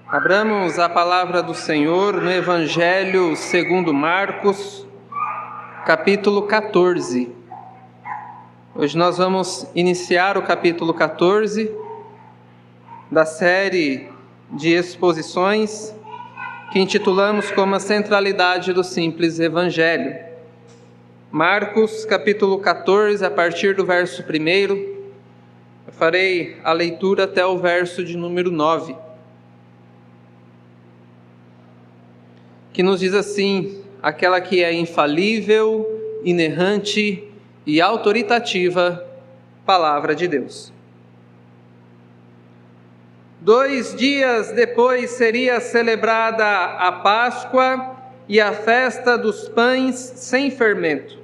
Abramos a palavra do Senhor no Evangelho segundo Marcos, capítulo 14. Hoje nós vamos iniciar o capítulo 14 da série de exposições que intitulamos como a centralidade do simples Evangelho. Marcos, capítulo 14, a partir do verso 1, eu farei a leitura até o verso de número 9. Que nos diz assim, aquela que é infalível, inerrante e autoritativa palavra de Deus. 2 dias depois seria celebrada a Páscoa e a festa dos pães sem fermento.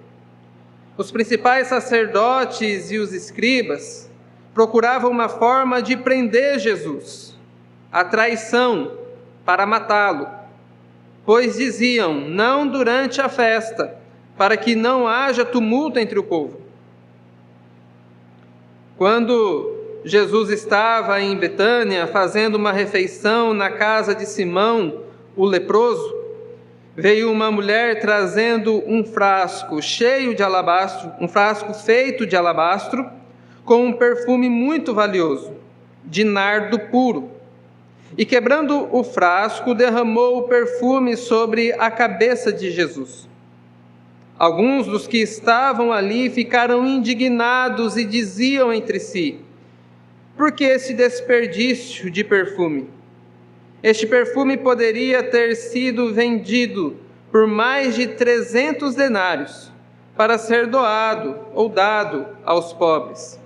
Os principais sacerdotes e os escribas procuravam uma forma de prender Jesus, a traição, para matá-lo. Pois diziam, não durante a festa, para que não haja tumulto entre o povo. Quando Jesus estava em Betânia, fazendo uma refeição na casa de Simão, o leproso, veio uma mulher trazendo um frasco cheio de alabastro, um frasco feito de alabastro, com um perfume muito valioso, de nardo puro. E quebrando o frasco, derramou o perfume sobre a cabeça de Jesus. Alguns dos que estavam ali ficaram indignados e diziam entre si, por que esse desperdício de perfume? Este perfume poderia ter sido vendido por mais de 300 denários para ser doado ou dado aos pobres.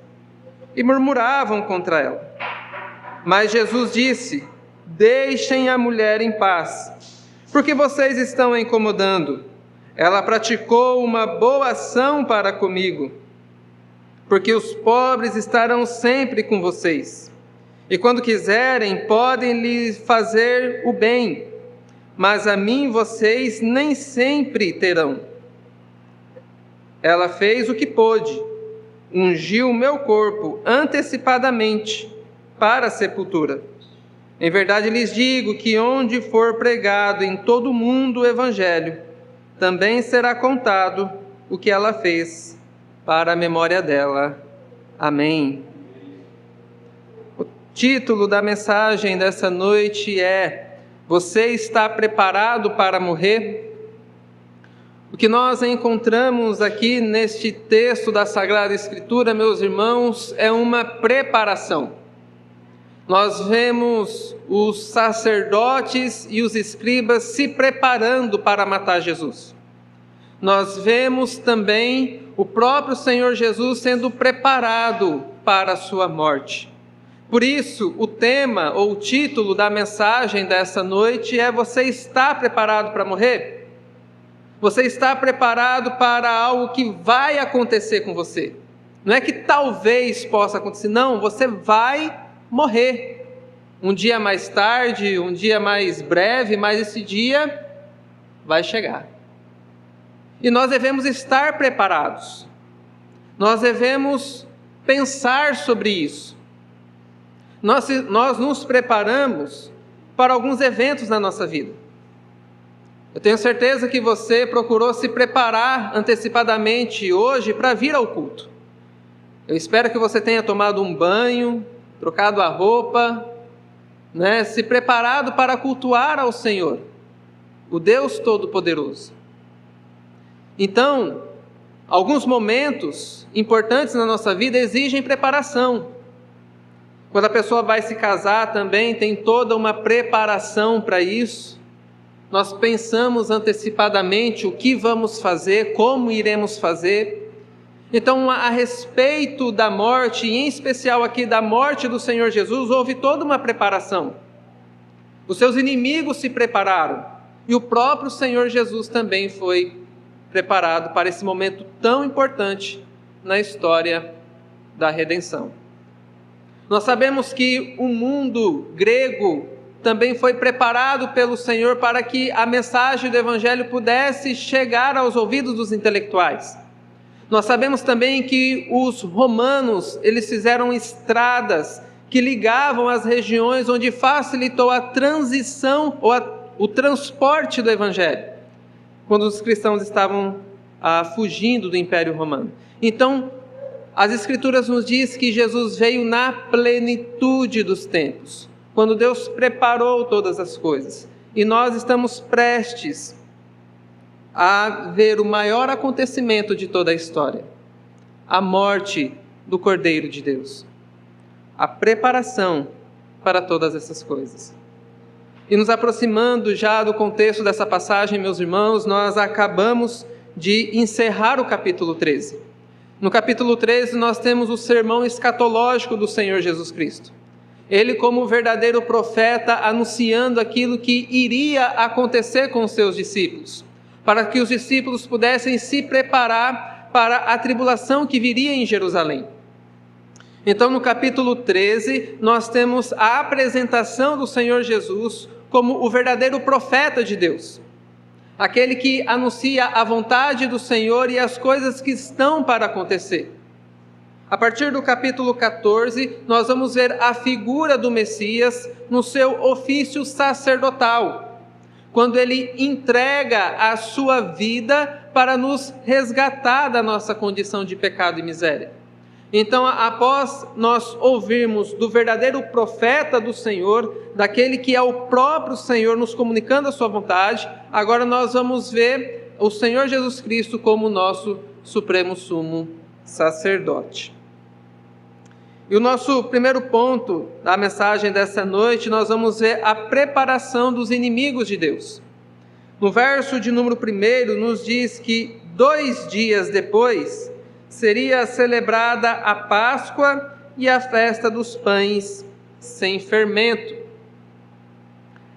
E murmuravam contra ela. Mas Jesus disse, deixem a mulher em paz, porque vocês estão a incomodando. Ela praticou uma boa ação para comigo, porque os pobres estarão sempre com vocês, e quando quiserem podem lhe fazer o bem, mas a mim vocês nem sempre terão. Ela fez o que pôde, ungiu o meu corpo antecipadamente para a sepultura. Em verdade lhes digo que onde for pregado em todo o mundo o Evangelho, também será contado o que ela fez para a memória dela. Amém. O título da mensagem dessa noite é: Você está preparado para morrer? O que nós encontramos aqui neste texto da Sagrada Escritura, meus irmãos, é uma preparação. Nós vemos os sacerdotes e os escribas se preparando para matar Jesus. Nós vemos também o próprio Senhor Jesus sendo preparado para a sua morte. Por isso, o tema ou o título da mensagem dessa noite é: Você está preparado para morrer? Você está preparado para algo que vai acontecer com você? Não é que talvez possa acontecer, não, você vai morrer. Um dia mais tarde, um dia mais breve, mas esse dia vai chegar. E nós devemos estar preparados. Nós devemos pensar sobre isso. Nós nos preparamos para alguns eventos na nossa vida. Eu tenho certeza que você procurou se preparar antecipadamente hoje para vir ao culto. Eu espero que você tenha tomado um banho, trocado a roupa, se preparado para cultuar ao Senhor, o Deus Todo-Poderoso. Então, alguns momentos importantes na nossa vida exigem preparação. Quando a pessoa vai se casar também tem toda uma preparação para isso. Nós pensamos antecipadamente o que vamos fazer, como iremos fazer. Então, a respeito da morte, e em especial aqui da morte do Senhor Jesus, houve toda uma preparação. Os seus inimigos se prepararam, e o próprio Senhor Jesus também foi preparado para esse momento tão importante na história da redenção. Nós sabemos que o mundo grego também foi preparado pelo Senhor para que a mensagem do Evangelho pudesse chegar aos ouvidos dos intelectuais. Nós sabemos também que os romanos, eles fizeram estradas que ligavam as regiões onde facilitou a transição ou o transporte do Evangelho, quando os cristãos estavam fugindo do Império Romano. Então, as Escrituras nos diz que Jesus veio na plenitude dos tempos, quando Deus preparou todas as coisas. E nós estamos prestes a ver o maior acontecimento de toda a história, a morte do Cordeiro de Deus, a preparação para todas essas coisas. E nos aproximando já do contexto dessa passagem, meus irmãos, nós acabamos de encerrar o capítulo 13. No capítulo 13 nós temos o sermão escatológico do Senhor Jesus Cristo. Ele, como verdadeiro profeta, anunciando aquilo que iria acontecer com os seus discípulos, para que os discípulos pudessem se preparar para a tribulação que viria em Jerusalém. Então, no capítulo 13, nós temos a apresentação do Senhor Jesus como o verdadeiro profeta de Deus, aquele que anuncia a vontade do Senhor e as coisas que estão para acontecer. A partir do capítulo 14, nós vamos ver a figura do Messias no seu ofício sacerdotal, quando ele entrega a sua vida para nos resgatar da nossa condição de pecado e miséria. Então, após nós ouvirmos do verdadeiro profeta do Senhor, daquele que é o próprio Senhor nos comunicando a sua vontade, agora nós vamos ver o Senhor Jesus Cristo como nosso supremo sumo sacerdote. E o nosso primeiro ponto da mensagem dessa noite, nós vamos ver a preparação dos inimigos de Deus. No verso de número 1, nos diz que 2 dias depois seria celebrada a Páscoa e a festa dos pães sem fermento.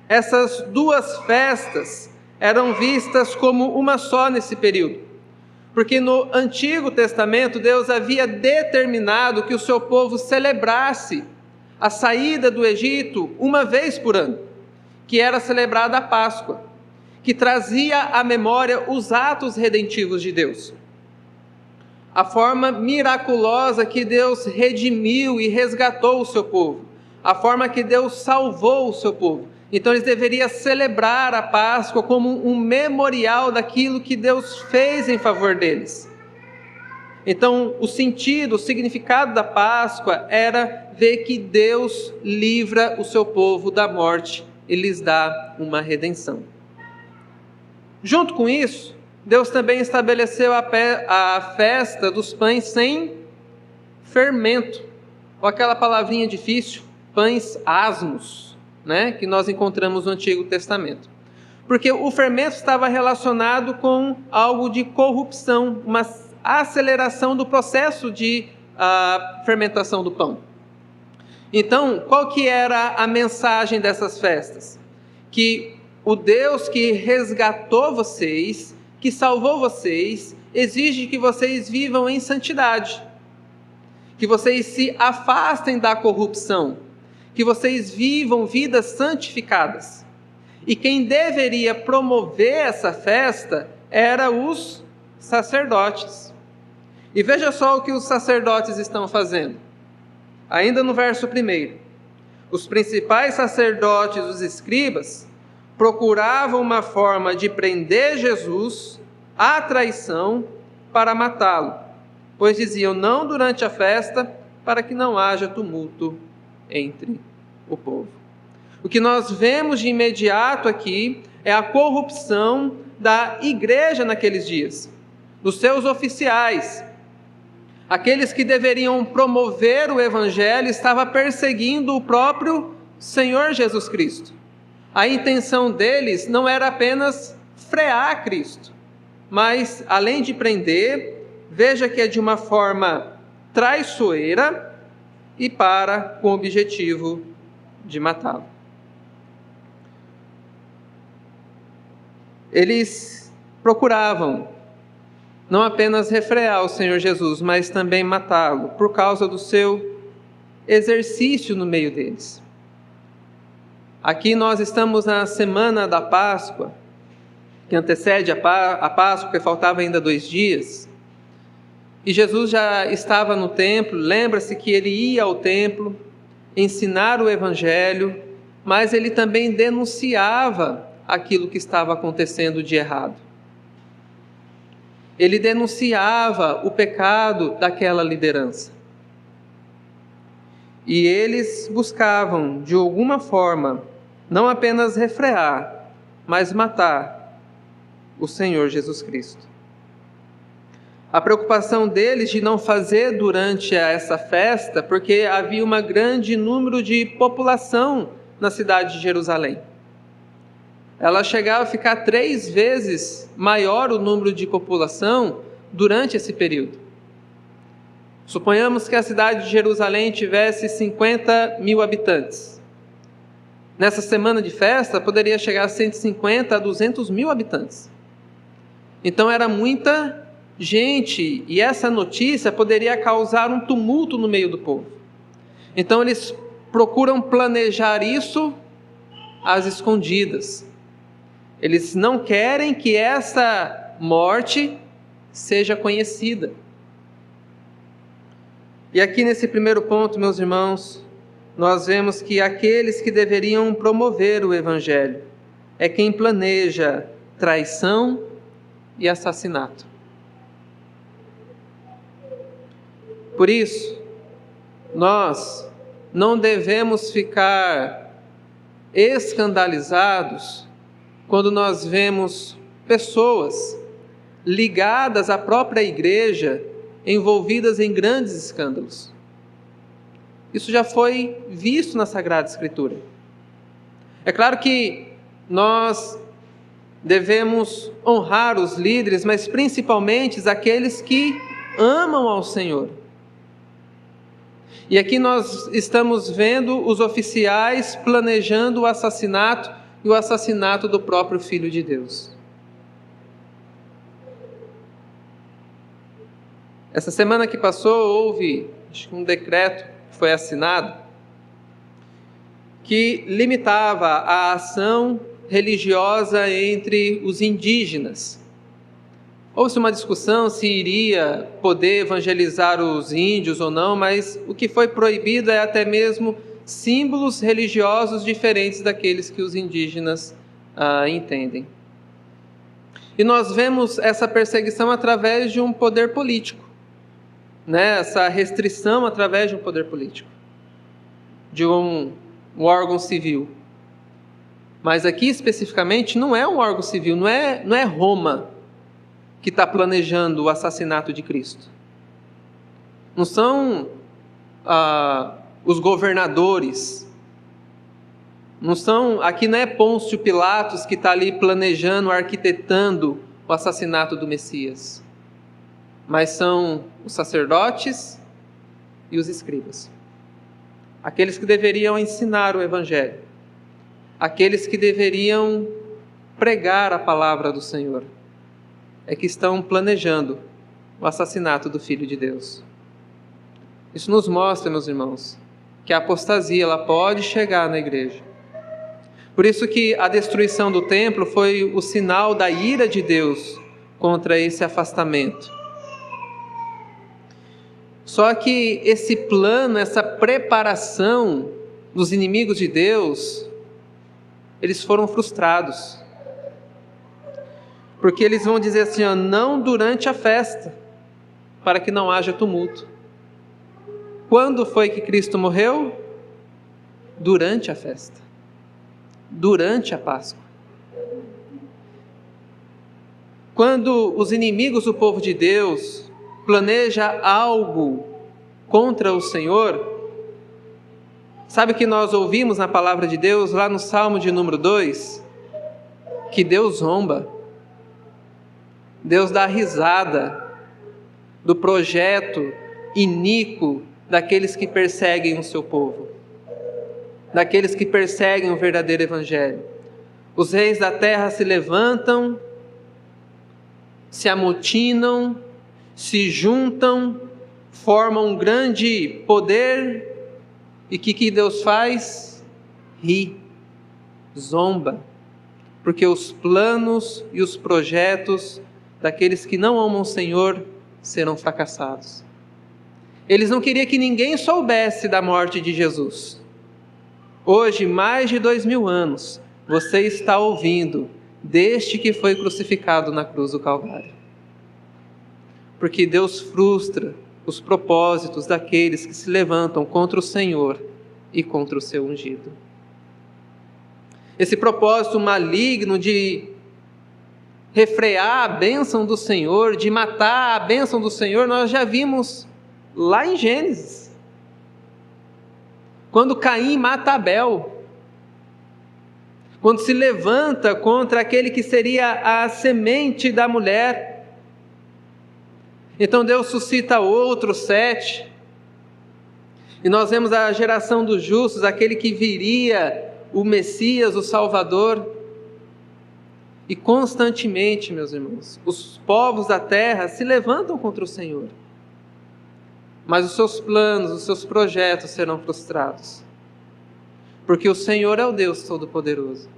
Essas 2 festas eram vistas como uma só nesse período, porque no Antigo Testamento Deus havia determinado que o seu povo celebrasse a saída do Egito uma vez por ano, que era celebrada a Páscoa, que trazia à memória os atos redentivos de Deus. A forma miraculosa que Deus redimiu e resgatou o seu povo, a forma que Deus salvou o seu povo. Então eles deveriam celebrar a Páscoa como um memorial daquilo que Deus fez em favor deles. Então o sentido, o significado da Páscoa era ver que Deus livra o seu povo da morte e lhes dá uma redenção. Junto com isso, Deus também estabeleceu a festa dos pães sem fermento, ou aquela palavrinha difícil, pães asmos, que nós encontramos no Antigo Testamento. Porque o fermento estava relacionado com algo de corrupção, uma aceleração do processo de fermentação do pão. Então, qual que era a mensagem dessas festas? Que o Deus que resgatou vocês, que salvou vocês, exige que vocês vivam em santidade, que vocês se afastem da corrupção, que vocês vivam vidas santificadas. E quem deveria promover essa festa eram os sacerdotes. E veja só o que os sacerdotes estão fazendo. Ainda no verso 1, os principais sacerdotes, os escribas, procuravam uma forma de prender Jesus à traição para matá-lo, pois diziam: não durante a festa, para que não haja tumulto entre o povo. O que nós vemos de imediato aqui é a corrupção da igreja naqueles dias, dos seus oficiais. Aqueles que deveriam promover o evangelho estavam perseguindo o próprio Senhor Jesus Cristo. A intenção deles não era apenas frear Cristo, mas, além de prender, veja que é de uma forma traiçoeira e com o objetivo de matá-lo. Eles procuravam não apenas refrear o Senhor Jesus, mas também matá-lo, por causa do seu exercício no meio deles. Aqui nós estamos na semana da Páscoa, que antecede a Páscoa, que faltava ainda 2 dias. E Jesus já estava no templo, lembra-se que ele ia ao templo, ensinar o Evangelho, mas ele também denunciava aquilo que estava acontecendo de errado. Ele denunciava o pecado daquela liderança. E eles buscavam, de alguma forma, não apenas refrear, mas matar o Senhor Jesus Cristo. A preocupação deles de não fazer durante essa festa, porque havia um grande número de população na cidade de Jerusalém. Ela chegava a ficar 3 vezes maior o número de população durante esse período. Suponhamos que a cidade de Jerusalém tivesse 50 mil habitantes. Nessa semana de festa, poderia chegar a 150 a 200 mil habitantes. Então era muita gente, e essa notícia poderia causar um tumulto no meio do povo. Então eles procuram planejar isso às escondidas. Eles não querem que essa morte seja conhecida. E aqui nesse primeiro ponto, meus irmãos, nós vemos que aqueles que deveriam promover o Evangelho é quem planeja traição e assassinato. Por isso, nós não devemos ficar escandalizados quando nós vemos pessoas ligadas à própria igreja envolvidas em grandes escândalos. Isso já foi visto na Sagrada Escritura. É claro que nós devemos honrar os líderes, mas principalmente aqueles que amam ao Senhor. E aqui nós estamos vendo os oficiais planejando o assassinato e o assassinato do próprio Filho de Deus. Essa semana que passou, houve um decreto que foi assinado que limitava a ação religiosa entre os indígenas. Houve uma discussão se iria poder evangelizar os índios ou não, mas o que foi proibido é até mesmo símbolos religiosos diferentes daqueles que os indígenas entendem. E nós vemos essa perseguição através de um poder político, né? Essa restrição através de um poder político, de um órgão civil. Mas aqui especificamente não é um órgão civil, não é Roma que está planejando o assassinato de Cristo. Não são os governadores, aqui não é Pôncio Pilatos que está ali planejando, arquitetando o assassinato do Messias, mas são os sacerdotes e os escribas, aqueles que deveriam ensinar o Evangelho, aqueles que deveriam pregar a palavra do Senhor, é que estão planejando o assassinato do Filho de Deus. Isso nos mostra, meus irmãos, que a apostasia ela pode chegar na igreja. Por isso que a destruição do templo foi o sinal da ira de Deus contra esse afastamento. Só que esse plano, essa preparação dos inimigos de Deus, eles foram frustrados. Porque eles vão dizer assim, não durante a festa, para que não haja tumulto. Quando foi que Cristo morreu? Durante a festa. Durante a Páscoa. Quando os inimigos do povo de Deus planejam algo contra o Senhor, sabe o que nós ouvimos na palavra de Deus, lá no Salmo de número 2? Que Deus zomba. Deus dá risada do projeto iníquo daqueles que perseguem o seu povo, daqueles que perseguem o verdadeiro Evangelho. Os reis da terra se levantam, se amotinam, se juntam, formam um grande poder, e o que Deus faz? Ri, zomba, porque os planos e os projetos daqueles que não amam o Senhor serão fracassados. Eles não queriam que ninguém soubesse da morte de Jesus. Hoje, mais de 2000 anos, você está ouvindo deste que foi crucificado na cruz do Calvário. Porque Deus frustra os propósitos daqueles que se levantam contra o Senhor e contra o seu ungido. Esse propósito maligno de refrear a bênção do Senhor, de matar a bênção do Senhor, nós já vimos lá em Gênesis. Quando Caim mata Abel, quando se levanta contra aquele que seria a semente da mulher, então Deus suscita outros 7, e nós vemos a geração dos justos, aquele que viria, o Messias, o Salvador. E constantemente, meus irmãos, os povos da terra se levantam contra o Senhor. Mas os seus planos, os seus projetos serão frustrados. Porque o Senhor é o Deus Todo-Poderoso.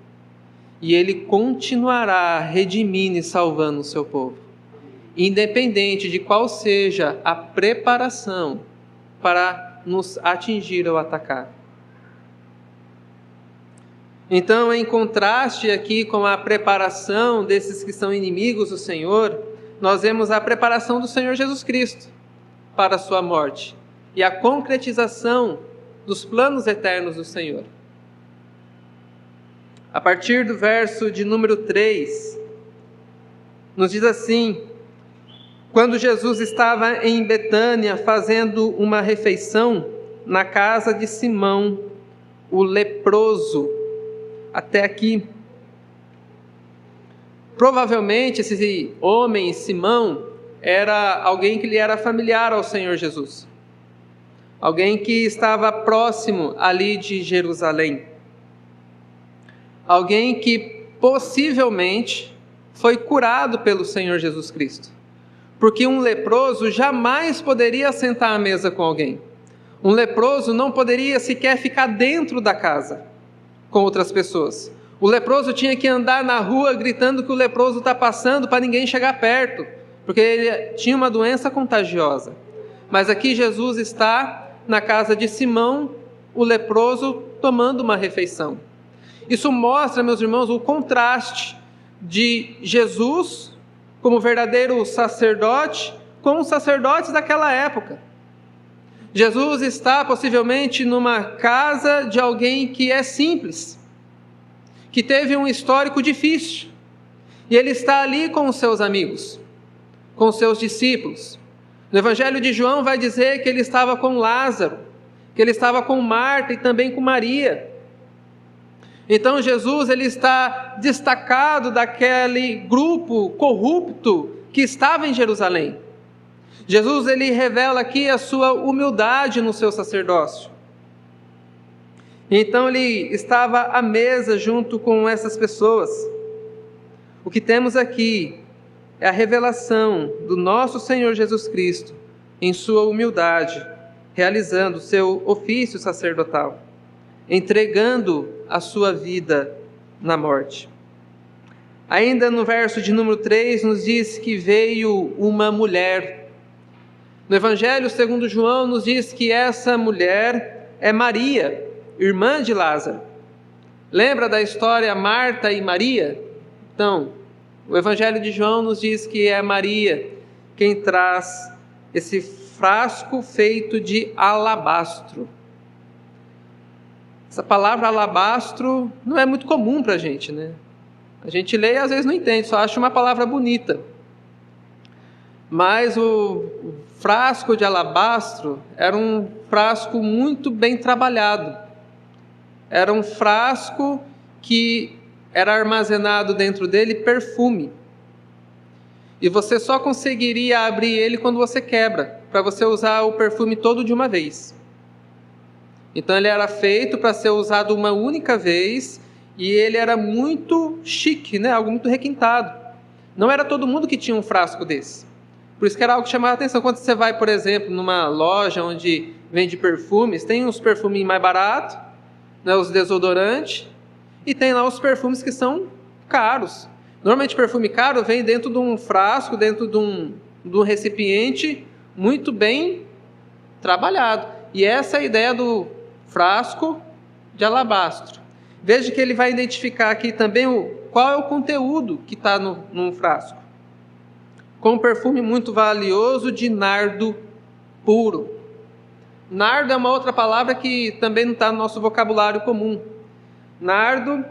E Ele continuará redimindo e salvando o seu povo. Independente de qual seja a preparação para nos atingir ou atacar. Então, em contraste aqui com a preparação desses que são inimigos do Senhor, nós vemos a preparação do Senhor Jesus Cristo para a sua morte e a concretização dos planos eternos do Senhor. A partir do verso de número 3, nos diz assim: quando Jesus estava em Betânia fazendo uma refeição na casa de Simão, o leproso. Até aqui, provavelmente esse homem, Simão, era alguém que lhe era familiar ao Senhor Jesus. Alguém que estava próximo ali de Jerusalém. Alguém que possivelmente foi curado pelo Senhor Jesus Cristo. Porque um leproso jamais poderia sentar à mesa com alguém. Um leproso não poderia sequer ficar dentro da casa com outras pessoas. O leproso tinha que andar na rua gritando que o leproso está passando para ninguém chegar perto, porque ele tinha uma doença contagiosa. Mas aqui Jesus está na casa de Simão, o leproso, tomando uma refeição. Isso mostra, meus irmãos, o contraste de Jesus como verdadeiro sacerdote com os sacerdotes daquela época. Jesus está possivelmente numa casa de alguém que é simples, que teve um histórico difícil, e ele está ali com os seus amigos, com os seus discípulos. No Evangelho de João vai dizer que ele estava com Lázaro, que ele estava com Marta e também com Maria. Então Jesus ele está destacado daquele grupo corrupto que estava em Jerusalém. Jesus ele revela aqui a sua humildade no seu sacerdócio. Então ele estava à mesa junto com essas pessoas. O que temos aqui é a revelação do nosso Senhor Jesus Cristo em sua humildade, realizando o seu ofício sacerdotal, entregando a sua vida na morte. Ainda no verso de número 3 nos diz que veio uma mulher. No Evangelho segundo João nos diz que essa mulher é Maria, irmã de Lázaro. Lembra da história Marta e Maria? Então, o Evangelho de João nos diz que é Maria quem traz esse frasco feito de alabastro. Essa palavra alabastro não é muito comum para a gente, né? A gente lê e às vezes não entende, só acha uma palavra bonita. Mas o frasco de alabastro era um frasco muito bem trabalhado. Era um frasco que era armazenado dentro dele perfume. E você só conseguiria abrir ele quando você quebra, para você usar o perfume todo de uma vez. Então ele era feito para ser usado uma única vez e ele era muito chique, né? Algo muito requintado. Não era todo mundo que tinha um frasco desse. Por isso que era algo que chamava a atenção. Quando você vai, por exemplo, numa loja onde vende perfumes, tem uns perfumes mais baratos, né, os desodorantes, e tem lá os perfumes que são caros. Normalmente perfume caro vem dentro de um frasco, dentro de um recipiente muito bem trabalhado. E essa é a ideia do frasco de alabastro. Veja que ele vai identificar aqui também qual é o conteúdo que está no frasco. Com um perfume muito valioso de nardo puro. Nardo é uma outra palavra que também não está no nosso vocabulário comum. Nardo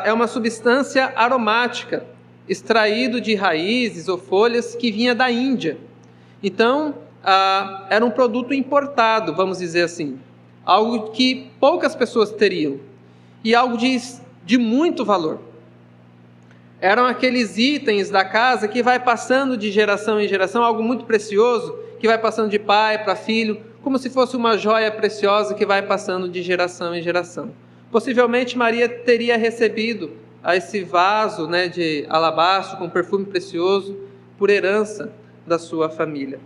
é uma substância aromática, extraído de raízes ou folhas que vinha da Índia. Então, era um produto importado, vamos dizer assim. Algo que poucas pessoas teriam. E algo de muito valor. Eram aqueles itens da casa que vai passando de geração em geração, algo muito precioso, que vai passando de pai para filho, como se fosse uma joia preciosa que vai passando de geração em geração. Possivelmente Maria teria recebido esse vaso, de alabastro com perfume precioso por herança da sua família.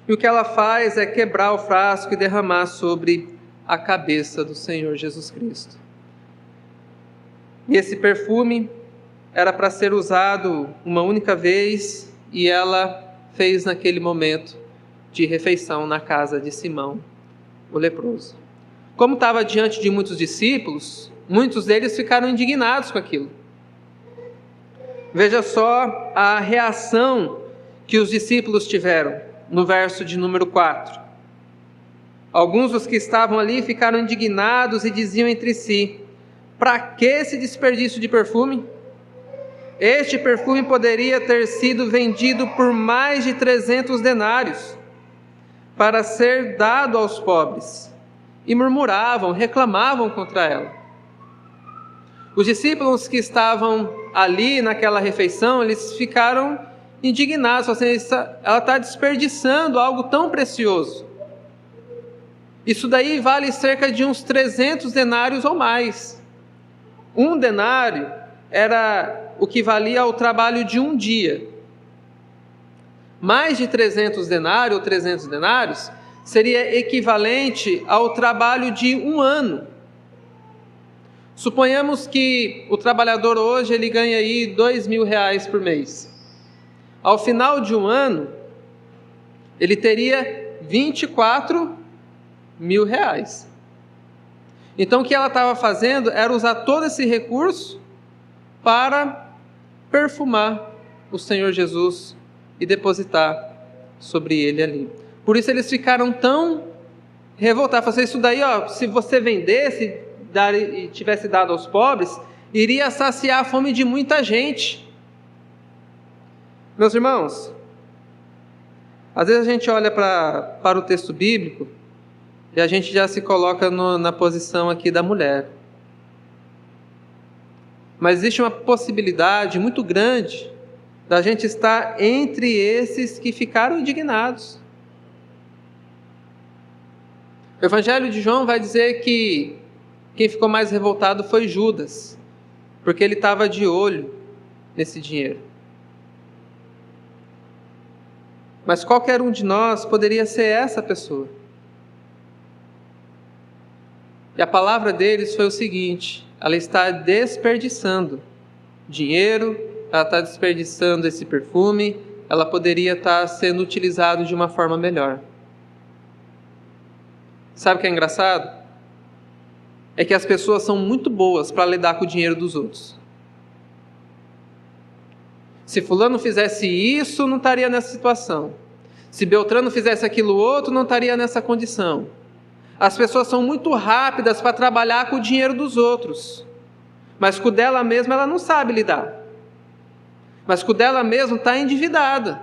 E o que ela faz é quebrar o frasco e derramar sobre a cabeça do Senhor Jesus Cristo. E esse perfume era para ser usado uma única vez, e ela fez naquele momento de refeição na casa de Simão, o leproso. Como estava diante de muitos discípulos, muitos deles ficaram indignados com aquilo. Veja só a reação que os discípulos tiveram no verso de número 4. Alguns dos que estavam ali ficaram indignados e diziam entre si: para que esse desperdício de perfume? Este perfume poderia ter sido vendido por mais de 300 denários para ser dado aos pobres. E murmuravam, reclamavam contra ela. Os discípulos que estavam ali naquela refeição, eles ficaram indignados, assim, ela está desperdiçando algo tão precioso. Isso daí vale cerca de uns 300 denários ou mais. Um denário era o que valia ao trabalho de um dia. Mais de 300 denários ou 300 denários seria equivalente ao trabalho de um ano. Suponhamos que o trabalhador hoje ele ganha aí R$2.000 por mês. Ao final de um ano, ele teria R$24.000. Então o que ela estava fazendo era usar todo esse recurso para perfumar o Senhor Jesus e depositar sobre ele ali. Por isso eles ficaram tão revoltados. Falaram, isso daí, se você vendesse e tivesse dado aos pobres, iria saciar a fome de muita gente. Meus irmãos, às vezes a gente olha para o texto bíblico e a gente já se coloca na posição aqui da mulher. Mas existe uma possibilidade muito grande da gente estar entre esses que ficaram indignados. O Evangelho de João vai dizer que quem ficou mais revoltado foi Judas, porque ele estava de olho nesse dinheiro. Mas qualquer um de nós poderia ser essa pessoa. E a palavra deles foi o seguinte: ela está desperdiçando dinheiro, ela está desperdiçando esse perfume, ela poderia estar sendo utilizado de uma forma melhor. Sabe o que é engraçado? É que as pessoas são muito boas para lidar com o dinheiro dos outros. Se fulano fizesse isso, não estaria nessa situação. Se Beltrano fizesse aquilo outro, não estaria nessa condição. As pessoas são muito rápidas para trabalhar com o dinheiro dos outros. Mas com o dela mesma ela não sabe lidar. Mas com o dela mesma está endividada.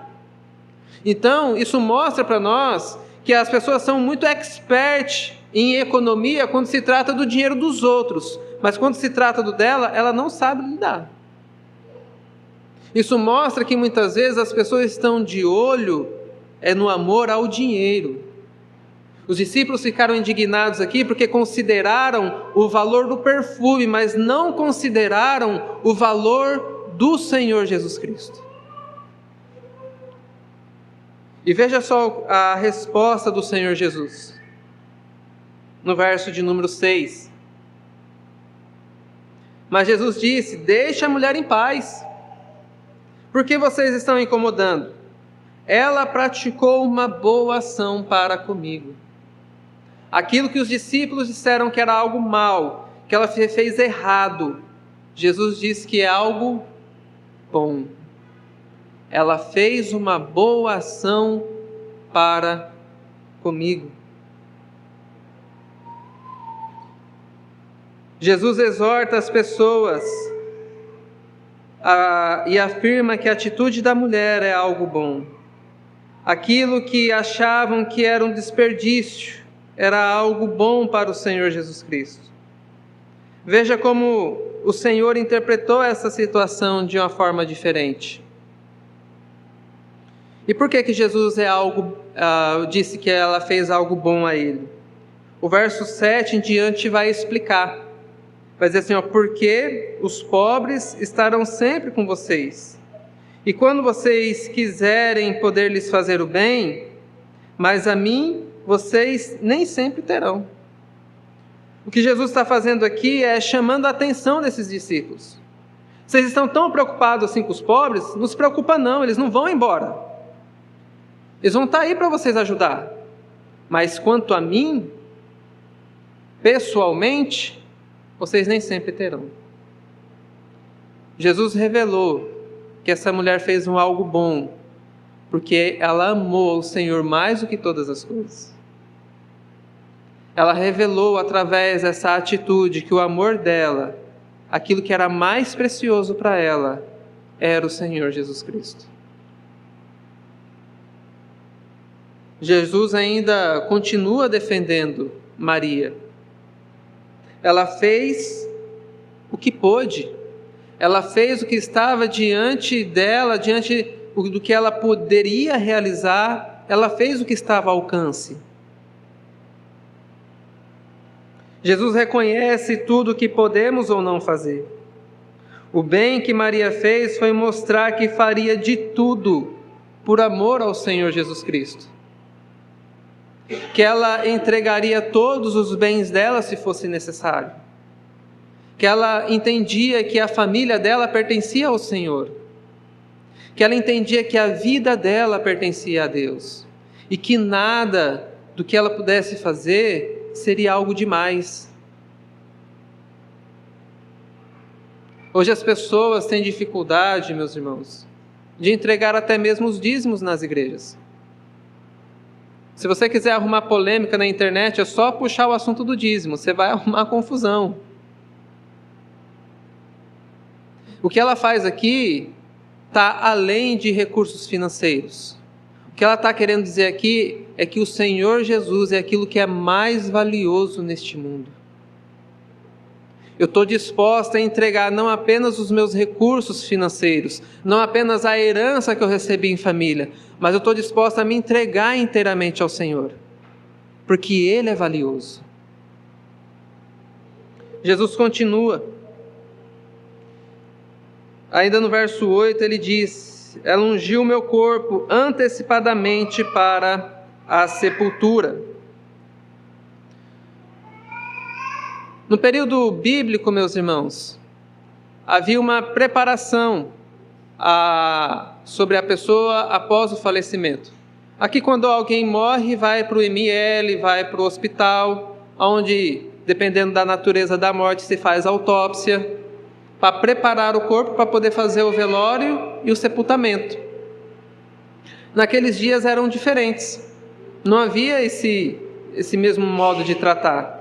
Então, isso mostra para nós que as pessoas são muito expert em economia quando se trata do dinheiro dos outros. Mas quando se trata do dela, ela não sabe lidar. Isso mostra que muitas vezes as pessoas estão de olho no amor ao dinheiro. Os discípulos ficaram indignados aqui porque consideraram o valor do perfume, mas não consideraram o valor do Senhor Jesus Cristo. E veja só a resposta do Senhor Jesus, no verso de número 6. Mas Jesus disse: deixa a mulher em paz. Por que vocês estão incomodando? Ela praticou uma boa ação para comigo. Aquilo que os discípulos disseram que era algo mal, que ela fez errado, Jesus diz que é algo bom. Ela fez uma boa ação para comigo. Jesus exorta as pessoas e afirma que a atitude da mulher é algo bom. Aquilo que achavam que era um desperdício era algo bom para o Senhor Jesus Cristo. Veja como o Senhor interpretou essa situação de uma forma diferente. E por que Jesus disse que ela fez algo bom a ele? O verso 7 em diante vai explicar. Vai dizer assim, porque os pobres estarão sempre com vocês. E quando vocês quiserem poder lhes fazer o bem, mas a mim vocês nem sempre terão. O que Jesus está fazendo aqui é chamando a atenção desses discípulos. Vocês estão tão preocupados assim com os pobres? Não se preocupa não, eles não vão embora. Eles vão estar aí para vocês ajudar. Mas quanto a mim, pessoalmente, vocês nem sempre terão. Jesus revelou que essa mulher fez algo bom, porque ela amou o Senhor mais do que todas as coisas. Ela revelou através dessa atitude que o amor dela, aquilo que era mais precioso para ela, era o Senhor Jesus Cristo. Jesus ainda continua defendendo Maria. Ela fez o que pôde. Ela fez o que estava diante dela, diante do que ela poderia realizar. Ela fez o que estava ao alcance. Jesus reconhece tudo o que podemos ou não fazer. O bem que Maria fez foi mostrar que faria de tudo por amor ao Senhor Jesus Cristo. Que ela entregaria todos os bens dela se fosse necessário. Que ela entendia que a família dela pertencia ao Senhor. Que ela entendia que a vida dela pertencia a Deus. E que nada do que ela pudesse fazer seria algo demais. Hoje as pessoas têm dificuldade, meus irmãos, de entregar até mesmo os dízimos nas igrejas. Se você quiser arrumar polêmica na internet, é só puxar o assunto do dízimo, você vai arrumar confusão. O que ela faz aqui está além de recursos financeiros. O que ela está querendo dizer aqui é que o Senhor Jesus é aquilo que é mais valioso neste mundo. Eu estou disposta a entregar não apenas os meus recursos financeiros, não apenas a herança que eu recebi em família, mas eu estou disposta a me entregar inteiramente ao Senhor, porque Ele é valioso. Jesus continua. Ainda no verso 8 ele diz: ela ungiu o meu corpo antecipadamente para a sepultura. No período bíblico, meus irmãos, havia uma preparação sobre a pessoa após o falecimento. Aqui, quando alguém morre, vai para o ML, vai para o hospital, onde, dependendo da natureza da morte, se faz autópsia, para preparar o corpo para poder fazer o velório e o sepultamento. Naqueles dias eram diferentes, não havia esse mesmo modo de tratar.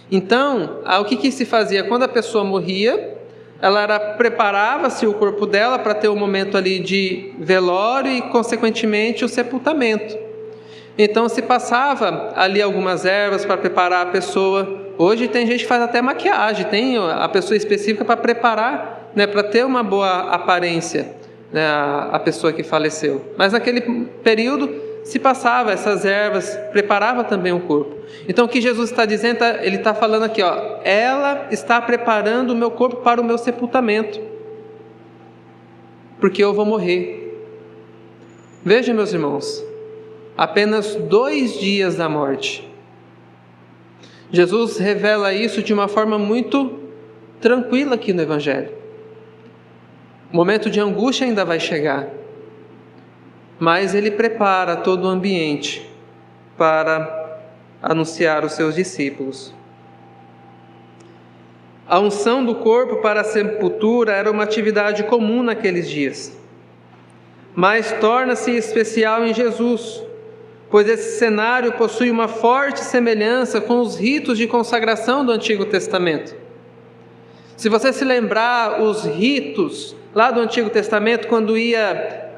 Então, o que se fazia? Quando a pessoa morria, preparava-se o corpo dela para ter um momento ali de velório e, consequentemente, o sepultamento. Então, se passava ali algumas ervas para preparar a pessoa. Hoje tem gente que faz até maquiagem, tem a pessoa específica para preparar, né, para ter uma boa aparência, né, a pessoa que faleceu. Mas naquele período se passava essas ervas, preparava também o corpo. Então o que Jesus está dizendo, ele está falando aqui, ela está preparando o meu corpo para o meu sepultamento, porque eu vou morrer. Veja, meus irmãos, apenas 2 dias da morte. Jesus revela isso de uma forma muito tranquila aqui no Evangelho. O momento de angústia ainda vai chegar, mas ele prepara todo o ambiente para anunciar aos seus discípulos. A unção do corpo para a sepultura era uma atividade comum naqueles dias, mas torna-se especial em Jesus, pois esse cenário possui uma forte semelhança com os ritos de consagração do Antigo Testamento. Se você se lembrar, os ritos lá do Antigo Testamento, quando ia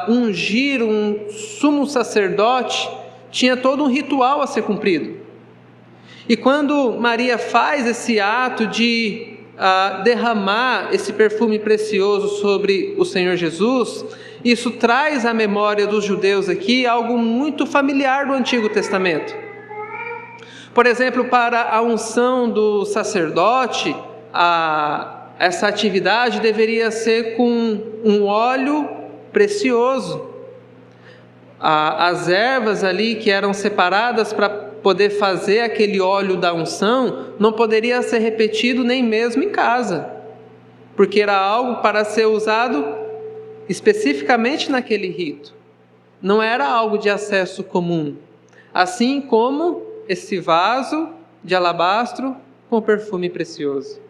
ungir um sumo sacerdote, tinha todo um ritual a ser cumprido. E quando Maria faz esse ato de derramar esse perfume precioso sobre o Senhor Jesus, isso traz à memória dos judeus aqui algo muito familiar do Antigo Testamento. Por exemplo, para a unção do sacerdote, essa atividade deveria ser com um óleo precioso. As ervas ali que eram separadas para poder fazer aquele óleo da unção não poderia ser repetido nem mesmo em casa, porque era algo para ser usado especificamente naquele rito. Não era algo de acesso comum, assim como esse vaso de alabastro com perfume precioso.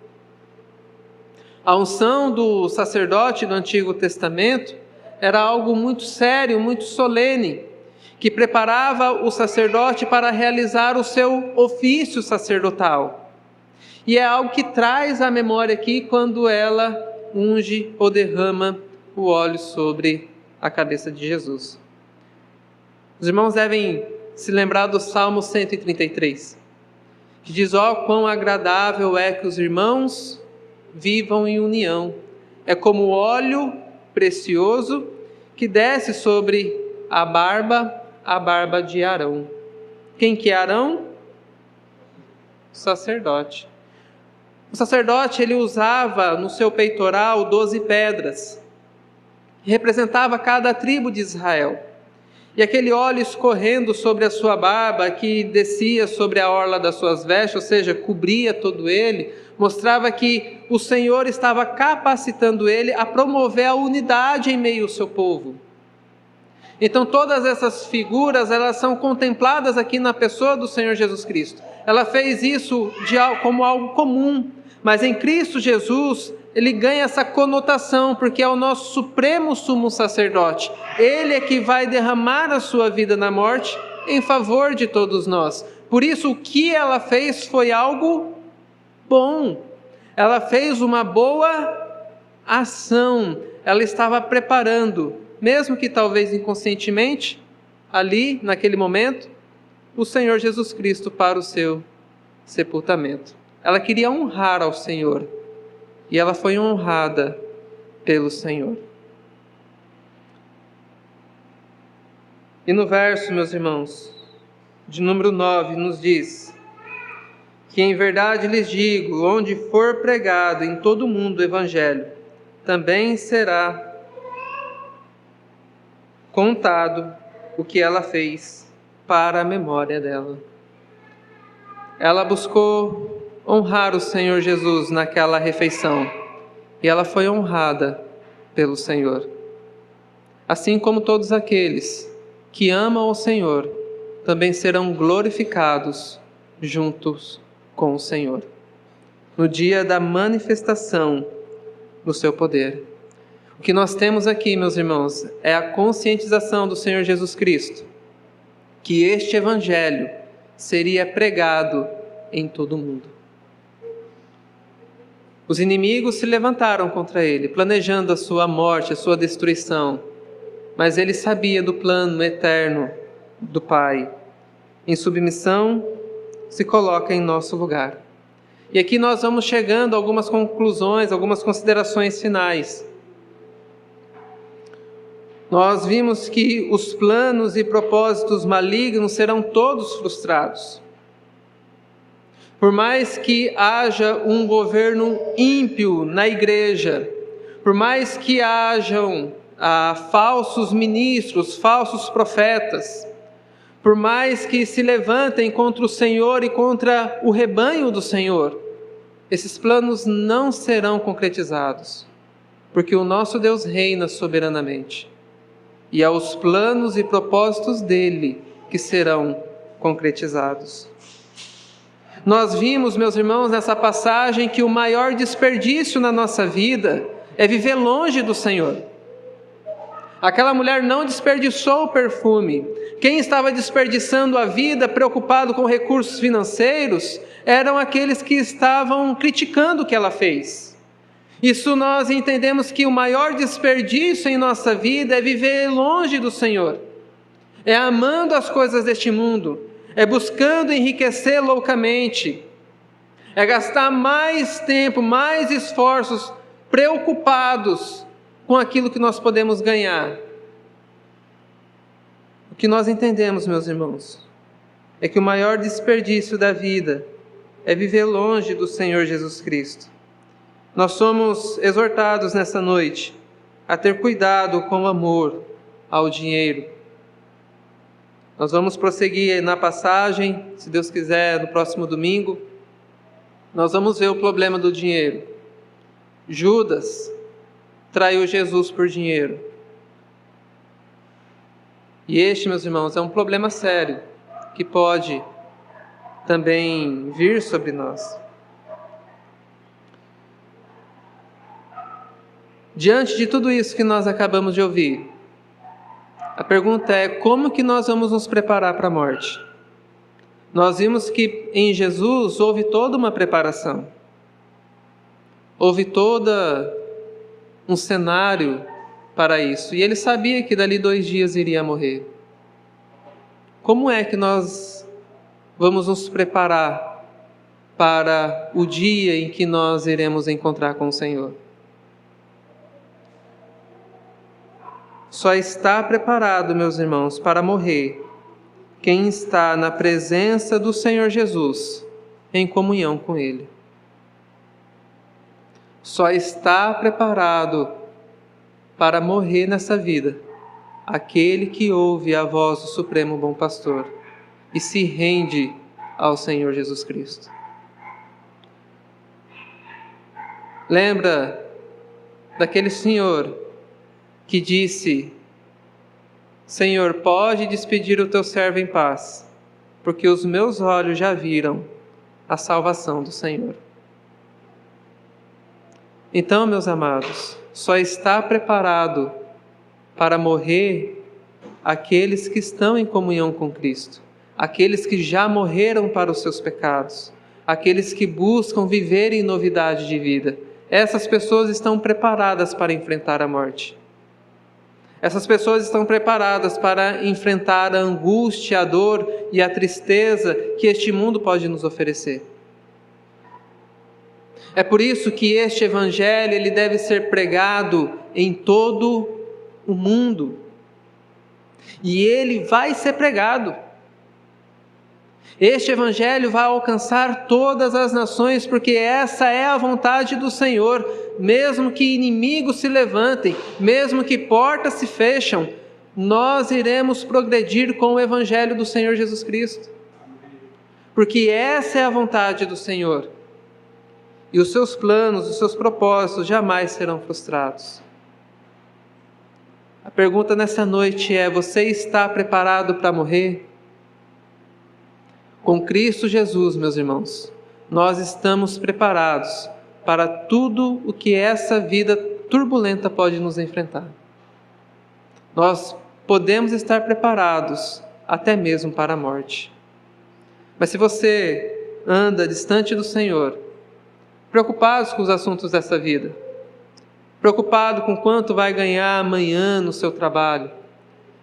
A unção do sacerdote do Antigo Testamento era algo muito sério, muito solene, que preparava o sacerdote para realizar o seu ofício sacerdotal. E é algo que traz à memória aqui quando ela unge ou derrama o óleo sobre a cabeça de Jesus. Os irmãos devem se lembrar do Salmo 133, que diz: ó, quão agradável é que os irmãos vivam em união. É como óleo precioso que desce sobre a barba de Arão. Quem que é Arão? O sacerdote. O sacerdote, ele usava no seu peitoral 12 pedras, que representava cada tribo de Israel. E aquele óleo escorrendo sobre a sua barba, que descia sobre a orla das suas vestes, ou seja, cobria todo ele, mostrava que o Senhor estava capacitando ele a promover a unidade em meio ao seu povo. Então todas essas figuras, elas são contempladas aqui na pessoa do Senhor Jesus Cristo. Ela fez isso como algo comum, mas em Cristo Jesus, ele ganha essa conotação, porque é o nosso supremo sumo sacerdote. Ele é que vai derramar a sua vida na morte em favor de todos nós. Por isso, o que ela fez foi algo bom. Ela fez uma boa ação. Ela estava preparando, mesmo que talvez inconscientemente, ali, naquele momento, o Senhor Jesus Cristo para o seu sepultamento. Ela queria honrar ao Senhor, e ela foi honrada pelo Senhor. E no verso, meus irmãos, de número 9, nos diz que em verdade lhes digo, onde for pregado em todo o mundo o Evangelho, também será contado o que ela fez para a memória dela. Ela buscou honrar o Senhor Jesus naquela refeição, e ela foi honrada pelo Senhor. Assim como todos aqueles que amam o Senhor também serão glorificados juntos com o Senhor, no dia da manifestação do seu poder. O que nós temos aqui, meus irmãos, é a conscientização do Senhor Jesus Cristo, que este Evangelho seria pregado em todo o mundo. Os inimigos se levantaram contra ele, planejando a sua morte, a sua destruição, mas ele sabia do plano eterno do Pai. Em submissão, se coloca em nosso lugar. E aqui nós vamos chegando a algumas conclusões, algumas considerações finais. Nós vimos que os planos e propósitos malignos serão todos frustrados. Por mais que haja um governo ímpio na igreja, por mais que hajam falsos ministros, falsos profetas, por mais que se levantem contra o Senhor e contra o rebanho do Senhor, esses planos não serão concretizados, porque o nosso Deus reina soberanamente. E aos planos e propósitos dele que serão concretizados. Nós vimos, meus irmãos, nessa passagem que o maior desperdício na nossa vida é viver longe do Senhor. Aquela mulher não desperdiçou o perfume. Quem estava desperdiçando a vida, preocupado com recursos financeiros, eram aqueles que estavam criticando o que ela fez. Isso nós entendemos que o maior desperdício em nossa vida é viver longe do Senhor. É amando as coisas deste mundo, é buscando enriquecer loucamente, é gastar mais tempo, mais esforços, preocupados com aquilo que nós podemos ganhar. O que nós entendemos, meus irmãos, é que o maior desperdício da vida é viver longe do Senhor Jesus Cristo. Nós somos exortados nessa noite a ter cuidado com amor ao dinheiro. Nós vamos prosseguir na passagem, se Deus quiser, no próximo domingo. Nós vamos ver o problema do dinheiro. Judas traiu Jesus por dinheiro. E este, meus irmãos, é um problema sério que pode também vir sobre nós. Diante de tudo isso que nós acabamos de ouvir, a pergunta é: como que nós vamos nos preparar para a morte? Nós vimos que em Jesus houve toda uma preparação. Houve todo um cenário para isso. E ele sabia que dali 2 dias iria morrer. Como é que nós vamos nos preparar para o dia em que nós iremos encontrar com o Senhor? Só está preparado, meus irmãos, para morrer quem está na presença do Senhor Jesus, em comunhão com Ele. Só está preparado para morrer nessa vida aquele que ouve a voz do Supremo Bom Pastor e se rende ao Senhor Jesus Cristo. Lembra daquele senhor que disse: Senhor, pode despedir o teu servo em paz, porque os meus olhos já viram a salvação do Senhor. Então, meus amados, só está preparado para morrer aqueles que estão em comunhão com Cristo, aqueles que já morreram para os seus pecados, aqueles que buscam viver em novidade de vida. Essas pessoas estão preparadas para enfrentar a morte. Essas pessoas estão preparadas para enfrentar a angústia, a dor e a tristeza que este mundo pode nos oferecer. É por isso que este evangelho ele deve ser pregado em todo o mundo. E ele vai ser pregado. Este evangelho vai alcançar todas as nações, porque essa é a vontade do Senhor. Mesmo que inimigos se levantem, mesmo que portas se fecham, nós iremos progredir com o evangelho do Senhor Jesus Cristo. Porque essa é a vontade do Senhor. E os seus planos, os seus propósitos jamais serão frustrados. A pergunta nessa noite é: você está preparado para morrer? Com Cristo Jesus, meus irmãos, nós estamos preparados para tudo o que essa vida turbulenta pode nos enfrentar. Nós podemos estar preparados até mesmo para a morte. Mas se você anda distante do Senhor, preocupado com os assuntos dessa vida, preocupado com quanto vai ganhar amanhã no seu trabalho,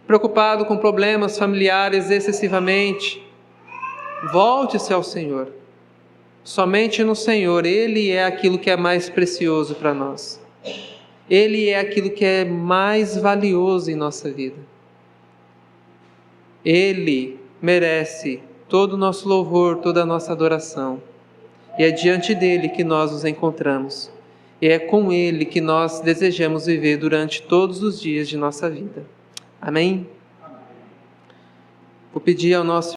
preocupado com problemas familiares excessivamente, volte-se ao Senhor. Somente no Senhor, Ele é aquilo que é mais precioso para nós. Ele é aquilo que é mais valioso em nossa vida. Ele merece todo o nosso louvor, toda a nossa adoração. E é diante dele que nós nos encontramos. E é com Ele que nós desejamos viver durante todos os dias de nossa vida. Amém? Vou pedir ao nosso